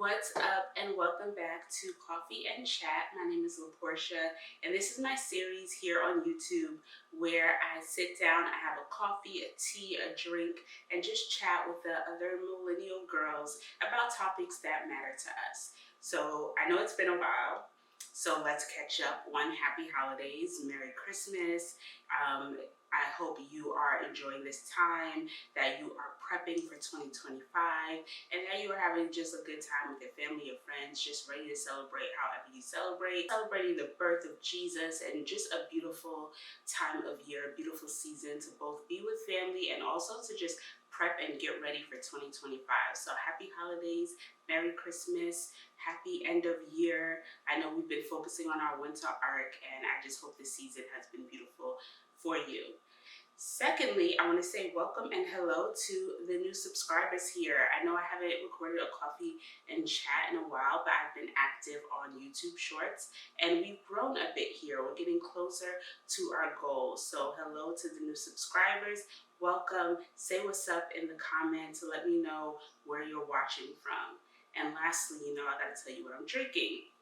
What's up, and welcome back to Coffee and Chat. My name is LaPortia, and this is my series here on YouTube where I sit down, I have a coffee, a tea, a drink, and just chat with the other millennial girls about topics that matter to us. So I know it's been a while, so let's catch up. One, happy holidays, Merry Christmas. I hope you are enjoying this time, that you are prepping for 2025, and that you are having just a good time with your family, your friends, just ready to celebrate however you celebrate, celebrating the birth of Jesus, and just a beautiful time of year, a beautiful season to both be with family and also to just prep and get ready for 2025. So happy holidays, Merry Christmas, happy end of year. I know we've been focusing on our winter arc, and I just hope this season has been beautiful for you. Secondly, I want to say welcome and hello to the new subscribers here. I know I haven't recorded a coffee and chat in a while, but I've been active on YouTube Shorts, and we've grown a bit here. We're getting closer to our goal. So hello to the new subscribers. Welcome. Say what's up in the comments to let me know where you're watching from. And lastly, I got to tell you what I'm drinking.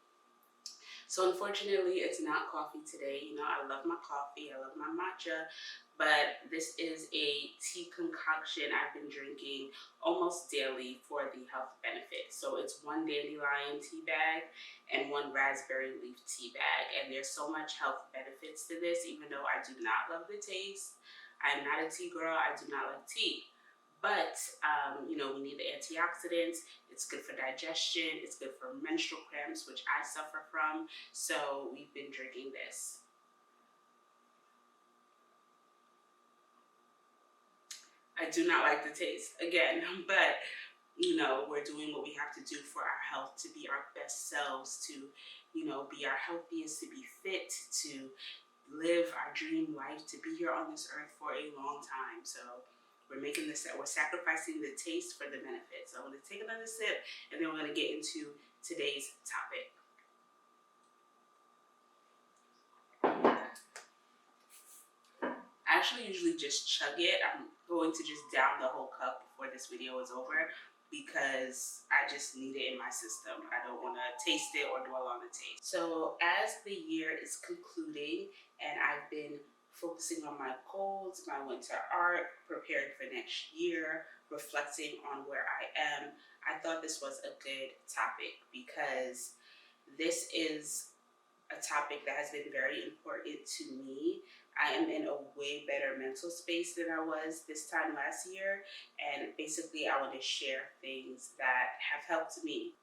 So unfortunately, it's not coffee today. I love my coffee, I love my matcha, but this is a tea concoction I've been drinking almost daily for the health benefits. So it's one dandelion tea bag and one raspberry leaf tea bag. And there's so much health benefits to this, even though I do not love the taste. I'm not a tea girl, I do not like tea. But, we need the antioxidants. It's good for digestion. It's good for menstrual cramps, which I suffer from. So we've been drinking this. I do not like the taste, again, but, we're doing what we have to do for our health, to be our best selves, to, be our healthiest, to be fit, to live our dream life, to be here on this earth for a long time. So we're sacrificing the taste for the benefits. So I'm going to take another sip, and then we're going to get into today's topic. I actually usually just chug it. I'm going to just down the whole cup before this video is over because I just need it in my system. I don't want to taste it or dwell on the taste. So as the year is concluding and I've been focusing on my goals, my winter arc, preparing for next year, reflecting on where I am, I thought this was a good topic because this is a topic that has been very important to me. I am in a way better mental space than I was this time last year, and basically I want to share things that have helped me.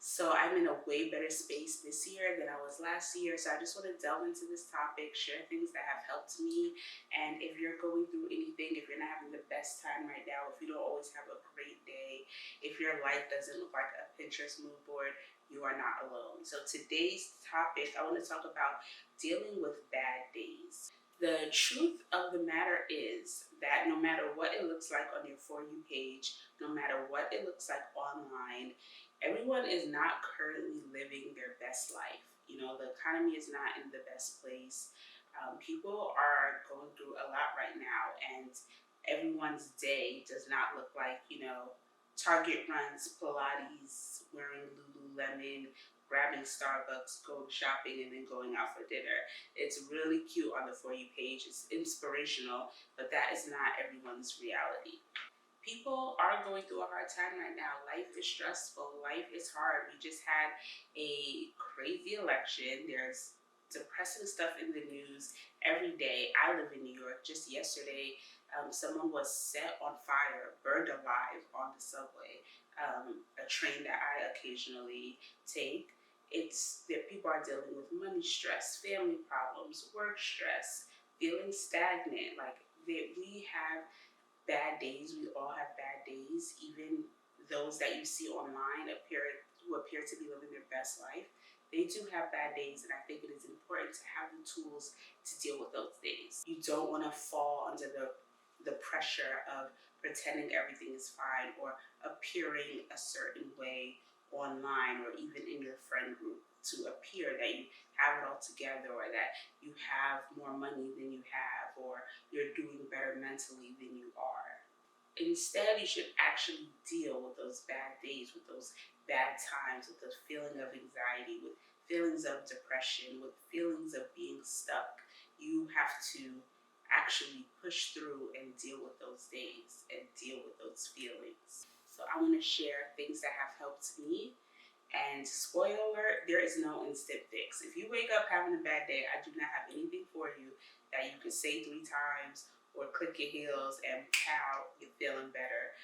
So I'm in a way better space this year than I was last year. So I just want to delve into this topic, share things that have helped me. And if you're going through anything, if you're not having the best time right now, if you don't always have a great day, if your life doesn't look like a Pinterest mood board, you are not alone. So today's topic, I want to talk about dealing with bad days. The truth of the matter is that no matter what it looks like on your For You page, no matter what it looks like online, everyone is not currently living their best life. The economy is not in the best place. People are going through a lot right now, and everyone's day does not look like, Target runs, Pilates, wearing Lululemon, grabbing Starbucks, going shopping, and then going out for dinner. It's really cute on the For You page. It's inspirational, but that is not everyone's reality. People are going through a hard time right now. Life is stressful. Life is hard. We just had a crazy election. There's depressing stuff in the news every day. I live in New York. Just yesterday, someone was set on fire, burned alive on the subway, a train that I occasionally take. It's that people are dealing with money stress, family problems, work stress, feeling stagnant. We have bad days. We all have bad days. Even those that you see online who appear to be living their best life, they do have bad days, and I think it is important to have the tools to deal with those days. You don't want to fall under the pressure of pretending everything is fine or appearing a certain way online or even in your friend group to appear that you have it all together, or that you have more money than you have, or you're doing better mentally than you are. Instead, you should actually deal with those bad days, with those bad times, with the feeling of anxiety, with feelings of depression, with feelings of being stuck, you have to actually push through and deal with those days and deal with those feelings. So I want to share things that have helped me. And spoiler alert, there is no instant fix. If you wake up having a bad day, I do not have anything for you that you can say 3 times or click your heels and pow, you're feeling better.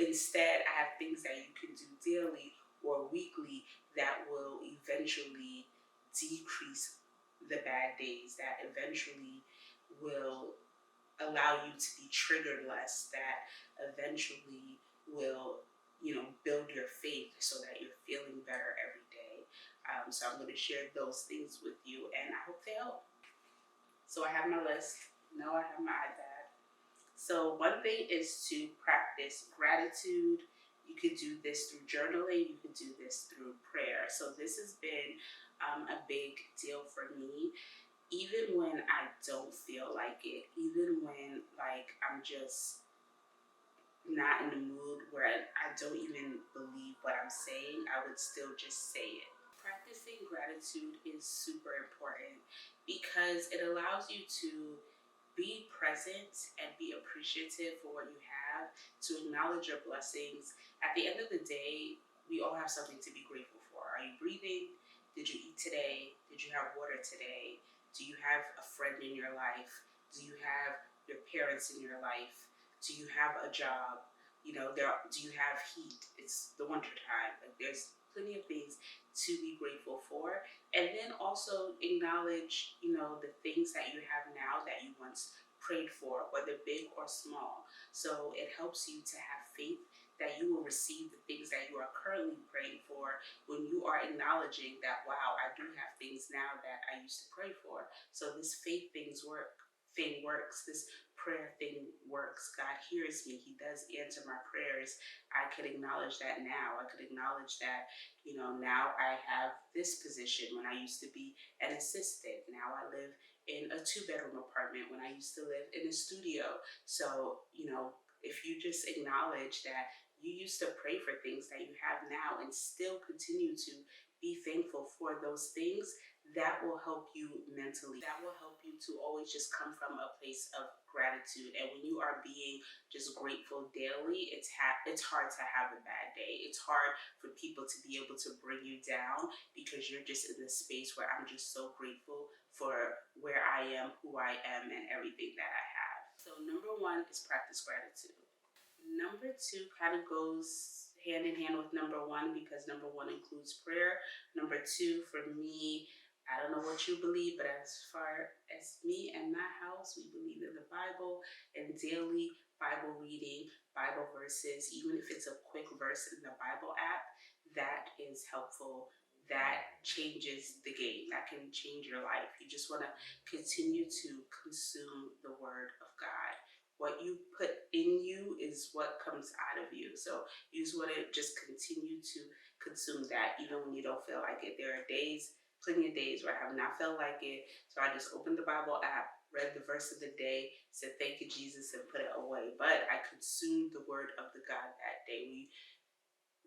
Instead, I have things that you can do daily or weekly that will eventually decrease the bad days, that eventually will allow you to be triggered less, that eventually will, build your faith so that you're feeling better every day. So I'm going to share those things with you, and I hope they help. So I have my list. No, I have my iPad. So one thing is to practice gratitude. You could do this through journaling. You could do this through prayer. So this has been a big deal for me. Even when I don't feel like it, even when I'm just not in the mood where I don't even believe what I'm saying, I would still just say it. Practicing gratitude is super important because it allows you to be present and be appreciative for what you have, to acknowledge your blessings. At the end of the day, we all have something to be grateful for. Are you breathing? Did you eat today? Did you have water today? Do you have a friend in your life? Do you have your parents in your life? Do you have a job? Do you have heat? It's the winter time. Like, there's plenty of things to be grateful for. And then also acknowledge, the things that you have now that you once prayed for, whether big or small. So it helps you to have faith that you will receive the things that you are currently praying for when you are acknowledging that, wow, I do have things now that I used to pray for. So this faith thing works. This prayer thing works. God hears me. He does answer my prayers. I could acknowledge that now. I could acknowledge that, now I have this position when I used to be an assistant. Now I live in a 2-bedroom apartment when I used to live in a studio. So, if you just acknowledge that you used to pray for things that you have now and still continue to be thankful for those things, that will help you mentally. That will help you to always just come from a place of gratitude. And when you are being just grateful daily, it's hard to have a bad day. It's hard for people to be able to bring you down because you're just in this space where I'm just so grateful for where I am, who I am, and everything that I have. So number one is practice gratitude. Number two kind of goes hand in hand with number one because number one includes prayer. Number two, for me, I don't know what you believe, but as far as me and my house, we believe in the Bible and daily Bible reading, Bible verses, even if it's a quick verse in the Bible app, that is helpful. That changes the game. That can change your life. You just want to continue to consume the Word of God. What you put in you is what comes out of you. So you just want to just continue to consume that even when you don't feel like it. There are days, plenty of days where I have not felt like it. So I just opened the Bible app, read the verse of the day, said thank you, Jesus, and put it away. But I consumed the word of the God that day.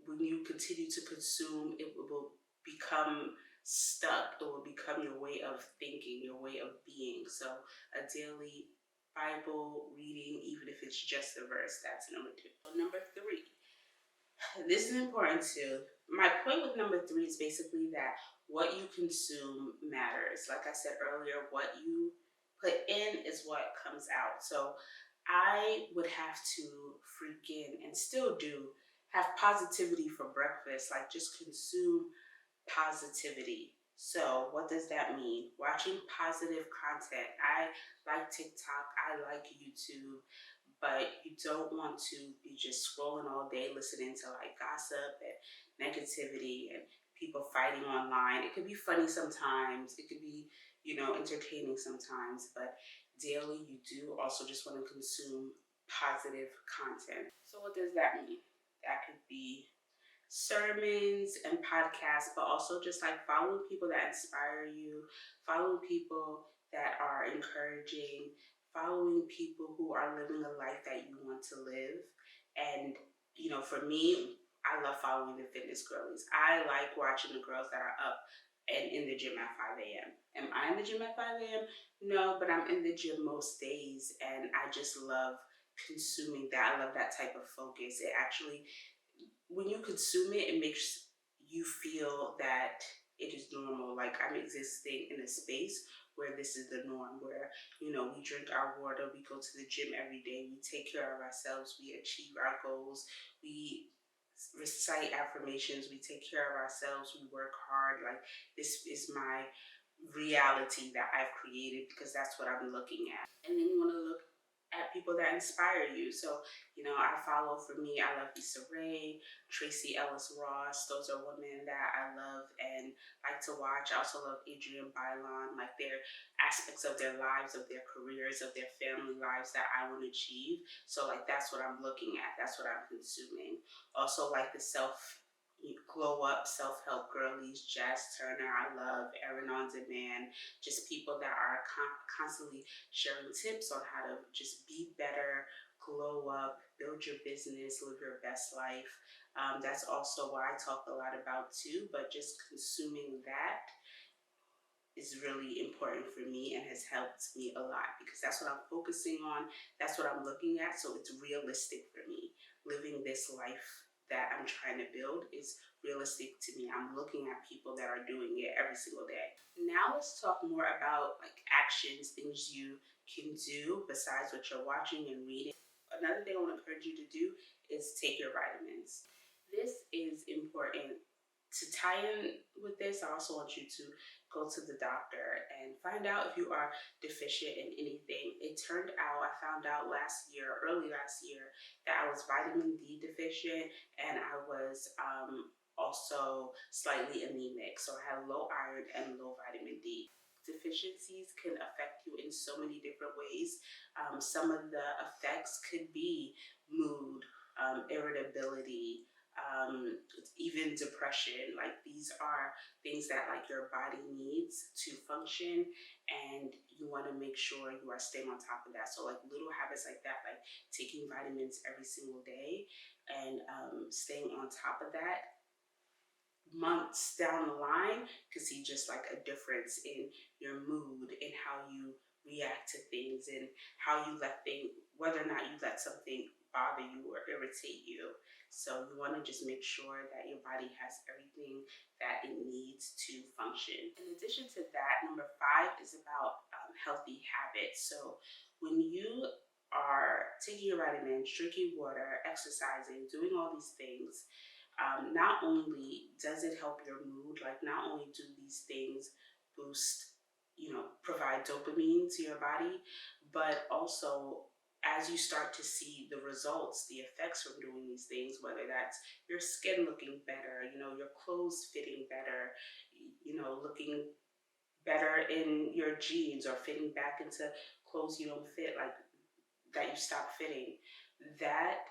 When you continue to consume, it will become stuck. It will become your way of thinking, your way of being. So a daily Bible reading, even if it's just a verse, that's number two. So number three, this is important too. My point with number three is basically that what you consume matters. Like I said earlier, what you put in is what comes out. So I would have to freaking, and still do, have positivity for breakfast. Like, just consume positivity. So what does that mean? Watching positive content. I like TikTok. I like YouTube. But you don't want to be just scrolling all day listening to gossip and negativity and people fighting online. It could be funny sometimes. It could be, entertaining sometimes. But daily, you do also just want to consume positive content. So what does that mean? That could be sermons and podcasts, but also just following people that inspire you, following people that are encouraging, following people who are living a life that you want to live. And, for me, I love following the fitness girlies. I like watching the girls that are up and in the gym at 5 a.m. Am I in the gym at 5 a.m.? No, but I'm in the gym most days, and I just love consuming that. I love that type of focus. It actually, when you consume it, it makes you feel that it is normal. Like I'm existing in a space where this is the norm, where, we drink our water, we go to the gym every day, we take care of ourselves, we achieve our goals, we recite affirmations, we take care of ourselves, we work hard. Like this is my reality that I've created because that's what I'm looking at. And then you want to look at people that inspire you. So, I follow, for me, I love Issa Rae, Tracy Ellis Ross. Those are women that I love and like to watch. I also love Adrienne Bailon, like their aspects of their lives, of their careers, of their family lives that I want to achieve. So, like, that's what I'm looking at. That's what I'm consuming. Also, like the glow up self-help girlies, Jazz Turner, I love Erin on Demand, just people that are constantly sharing tips on how to just be better, glow up, build your business, live your best life. That's also what I talk a lot about too, but just consuming that is really important for me and has helped me a lot because that's what I'm focusing on. That's what I'm looking at. So it's realistic for me. Living this life that I'm trying to build is realistic to me. I'm looking at people that are doing it every single day. Now let's talk more about like actions, things you can do besides what you're watching and reading. Another thing I want to encourage you to do is take your vitamins. This is important. To tie in with this, I also want you to go to the doctor and find out if you are deficient in anything. It turned out, I found out early last year, that I was vitamin D deficient, and I was also slightly anemic. So I had low iron and low vitamin D. Deficiencies can affect you in so many different ways. Some of the effects could be mood, irritability, even depression. Like these are things that like your body needs to function, and you want to make sure you are staying on top of that. So like little habits like that, like taking vitamins every single day and staying on top of that, months down the line could see just like a difference in your mood and how you react to things and how you whether or not you let something bother you or irritate you. So you want to just make sure that your body has everything that it needs to function. In addition to that, number 5 is about healthy habits. So when you are taking your vitamins, drinking water, exercising, doing all these things, not only does it help your mood, like not only do these things boost, provide dopamine to your body, but also as you start to see the results, the effects from doing these things, whether that's your skin looking better, your clothes fitting better, looking better in your jeans or fitting back into clothes you don't fit, like that you stop fitting, that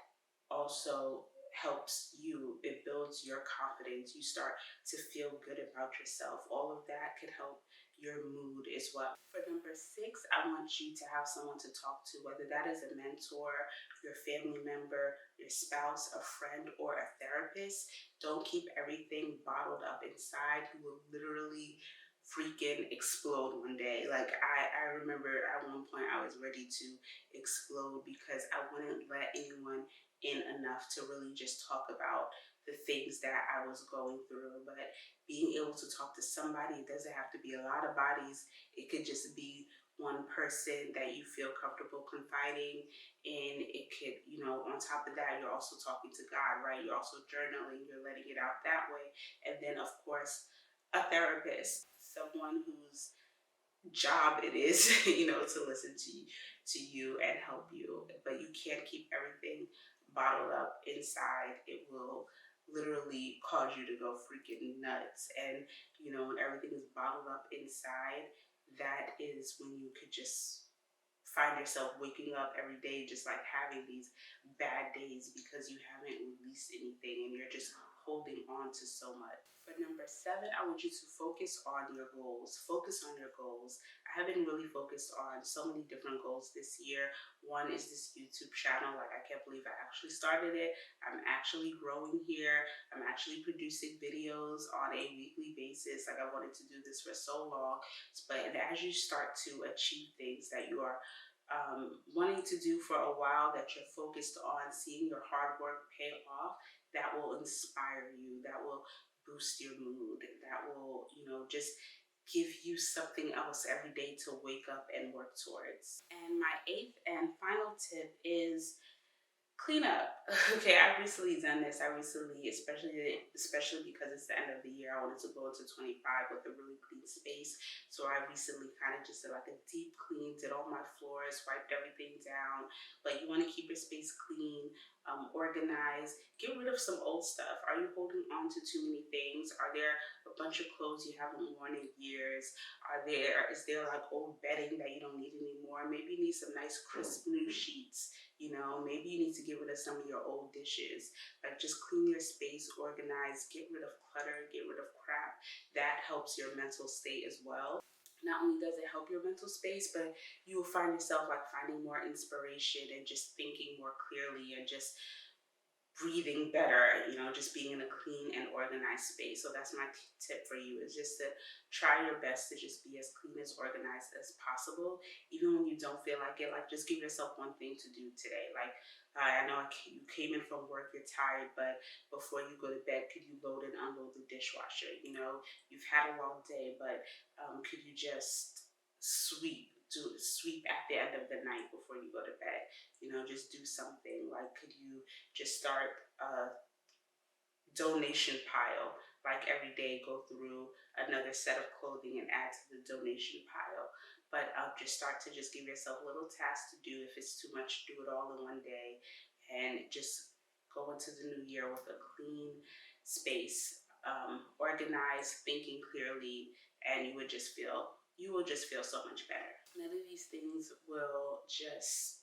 also helps you. It builds your confidence. You start to feel good about yourself. All of that could help your mood as well. For number 6, I want you to have someone to talk to, whether that is a mentor, your family member, your spouse, a friend, or a therapist. Don't keep everything bottled up inside. You will literally freaking explode one day. Like I remember at one point I was ready to explode because I wouldn't let anyone in enough to really just talk about the things that I was going through. But being able to talk to somebody, it doesn't have to be a lot of bodies. It could just be one person that you feel comfortable confiding in. It could, on top of that, you're also talking to God, right? You're also journaling, you're letting it out that way. And then, of course, a therapist, someone whose job it is, to listen to you and help you. But you can't keep everything bottled up inside. It will literally cause you to go freaking nuts. And when everything is bottled up inside, that is when you could just find yourself waking up every day just like having these bad days because you haven't released anything and you're just holding on to so much. For number 7, I want you to focus on your goals. Focus on your goals. I have been really focused on so many different goals this year. One is this YouTube channel. Like, I can't believe I actually started it. I'm actually growing here. I'm actually producing videos on a weekly basis. Like, I wanted to do this for so long. But as you start to achieve things that you are wanting to do for a while, that you're focused on, seeing your hard work pay off, that will inspire you, that will boost your mood, that will, just give you something else every day to wake up and work towards. And my 8th and final tip is clean up. Okay, I've recently done this. Especially because it's the end of the year, I wanted to go into 25 with a really clean space. So I recently kind of just did like a deep clean, did all my floors, wiped everything down. But you want to keep your space clean, organized. Get rid of some old stuff. Are you holding on to too many things? Are there a bunch of clothes you haven't worn in years? Is there like old bedding that you don't need anymore? Maybe you need some nice crisp new sheets. Maybe you need to get rid of some of your old dishes. Like, just clean your space, organize, get rid of clutter, get rid of crap. That helps your mental state as well. Not only does it help your mental space, but you will find yourself like finding more inspiration and just thinking more clearly and just breathing better, just being in a clean and organized space. So that's my tip for you, is just to try your best to just be as clean, as organized as possible, even when you don't feel like it. Like, just give yourself one thing to do today. Like, I know you came in from work, you're tired, but before you go to bed, could you load and unload the dishwasher? You've had a long day, but could you just sweep at the end of the night before you go to bed? Just do something. Like, could you just start a donation pile? Like, every day go through another set of clothing and add to the donation pile. But just start to just give yourself little tasks to do. If it's too much, do it all in one day, and just go into the new year with a clean space, organized, thinking clearly, and you will just feel so much better. None of these things will just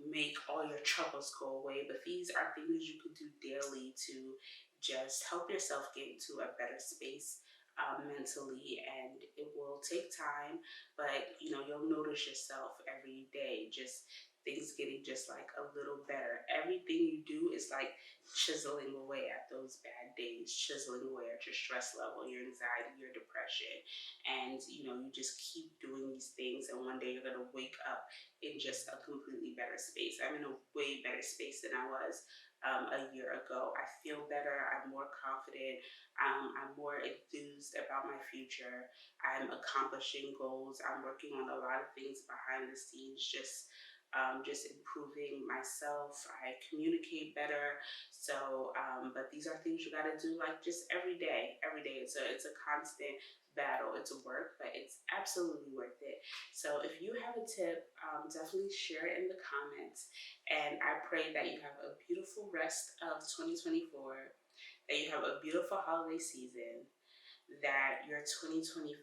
make all your troubles go away, but these are things you could do daily to just help yourself get into a better space, mentally. And it will take time, but you'll notice yourself every day, just things getting just like a little better. Everything you do is like chiseling away at those bad days, chiseling away at your stress level, your anxiety, your depression. And you just keep doing these things, and one day you're going to wake up in just a completely better space. I'm in a way better space than I was a year ago. I feel better. I'm more confident. I'm more enthused about my future. I'm accomplishing goals. I'm working on a lot of things behind the scenes, just improving myself. I communicate better. So, but these are things you got to do, like, just every day. Every day, it's a constant battle. It's a work, but it's absolutely worth it. So if you have a tip, definitely share it in the comments. And I pray that you have a beautiful rest of 2024, that you have a beautiful holiday season, that your 2025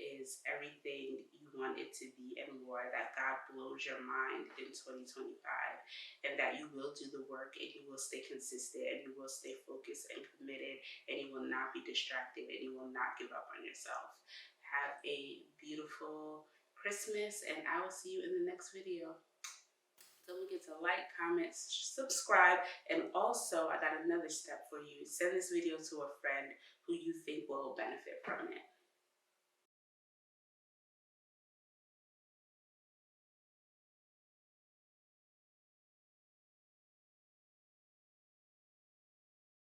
is everything you want it to be and more, that God blows your mind in 2025, and that you will do the work, and you will stay consistent, and you will stay focused and committed, and you will not be distracted, and you will not give up on yourself. Have a beautiful Christmas, and I will see you in the next video. Don't forget to like, comment, subscribe, and also I got another step for you. Send this video to a friend who you think will benefit from it.